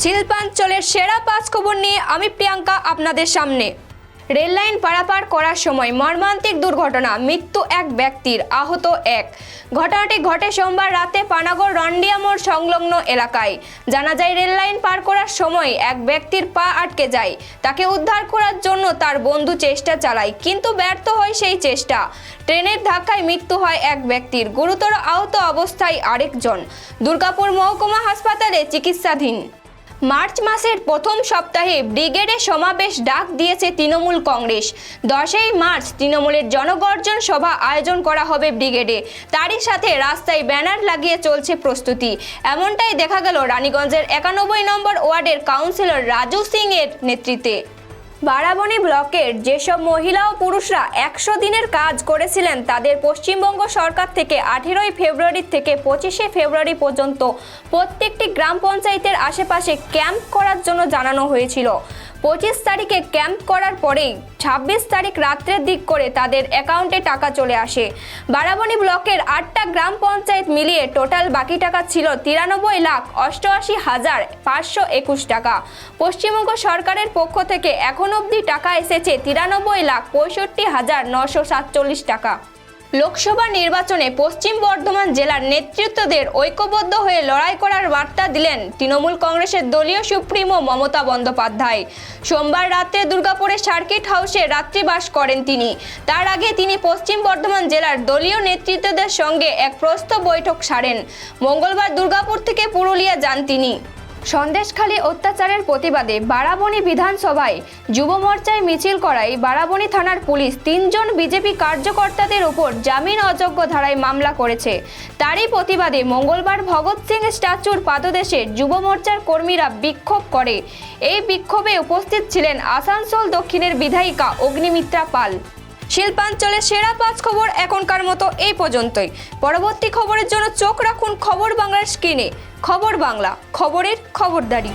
শিল্পাঞ্চলের সেরা 5 খবর নিয়ে আমি প্রিয়াঙ্কা আপনাদের সামনে। রেল লাইন পারাপার করার সময় মর্মান্তিক দুর্ঘটনা, মৃত্যু এক ব্যক্তির, আহত এক। ঘটনাটি ঘটে সোমবার রাতে পানাগড় রন্ডিয়া মোড় সংলগ্ন এলাকায়। জানা যায়, রেল লাইন পার করার সময় এক ব্যক্তির পা আটকে যায়। তাকে উদ্ধার করার জন্য তার বন্ধু চেষ্টা চালায়, কিন্তু ব্যর্থ হয় সেই চেষ্টা। ট্রেনের ধাক্কায় মৃত্যু হয় এক ব্যক্তির, গুরুতর আহত অবস্থায় আরেকজন দুর্গাপুর মহকুমা হাসপাতালে চিকিৎসাধীন। মার্চ মাসের প্রথম সপ্তাহে ব্রিগেডে সমাবেশ ডাক দিয়েছে তৃণমূল কংগ্রেস। 10ই মার্চ তৃণমূলের জনগর্জন সভা আয়োজন করা হবে ব্রিগেডে। তারই সাথে রাস্তায় ব্যানার লাগিয়ে চলছে প্রস্তুতি। এমনটাই দেখা গেল রানীগঞ্জের 91 নম্বর ওয়ার্ডের কাউন্সিলর রাজু সিং এর নেতৃত্বে। বারাবণী ব্লকের যেসব মহিলা ও পুরুষরা 100 দিনের কাজ করেছিলেন, তাদের পশ্চিমবঙ্গ সরকার থেকে 18 ফেব্রুয়ারি থেকে 25 ফেব্রুয়ারি পর্যন্ত প্রত্যেকটি গ্রাম পঞ্চায়েতের আশেপাশে ক্যাম্প করার জন্য জানানো হয়েছিল। 25 তারিখে ক্যাম্প করার পরেই 26 তারিখ রাত্রের দিক করে তাদের অ্যাকাউন্টে টাকা চলে আসে। বারাবণী ব্লকের 8টা গ্রাম পঞ্চায়েত মিলিয়ে টোটাল বাকি টাকা ছিল 93,88,521 টাকা। পশ্চিমবঙ্গ সরকারের পক্ষ থেকে এখন অবধি টাকা এসেছে 93,65,947 টাকা। লোকসভা নির্বাচনে পশ্চিম বর্ধমান জেলার নেতৃত্বদের ঐক্যবদ্ধ হয়ে লড়াই করার বার্তা দিলেন তৃণমূল কংগ্রেসের দলীয় সুপ্রিমো মমতা বন্দ্যোপাধ্যায়। সোমবার রাত্রে দুর্গাপুরের সার্কিট হাউসে রাত্রিবাস করেন তিনি। তার আগে তিনি পশ্চিম বর্ধমান জেলার দলীয় নেতৃত্বদের সঙ্গে এক প্রস্তুত বৈঠক সারেন। মঙ্গলবার দুর্গাপুর থেকে পুরুলিয়া যান তিনি। সন্দেশখালী অত্যাচারের প্রতিবাদে বারাবণী বিধানসভায় যুব মোর্চায় মিছিল করায় বারাবণী থানার পুলিশ 3 জন বিজেপি কার্যকর্তাদের উপর জামিন অযোগ্য ধারায় মামলা করেছে। তারই প্রতিবাদে মঙ্গলবার ভগৎ সিং স্ট্যাচুর পাদদেশে যুব মোর্চার কর্মীরা বিক্ষোভ করে। এই বিক্ষোভে উপস্থিত ছিলেন আসানসোল দক্ষিণের বিধায়িকা অগ্নিমিত্রা পাল। শিল্পাঞ্চলের সেরা 5 খবর এখনকার মতো এই পর্যন্তই। পরবর্তী খবরের জন্য চোখ রাখুন খবর বাংলার স্ক্রিনে। খবর বাংলা, খবরের খবরদারি।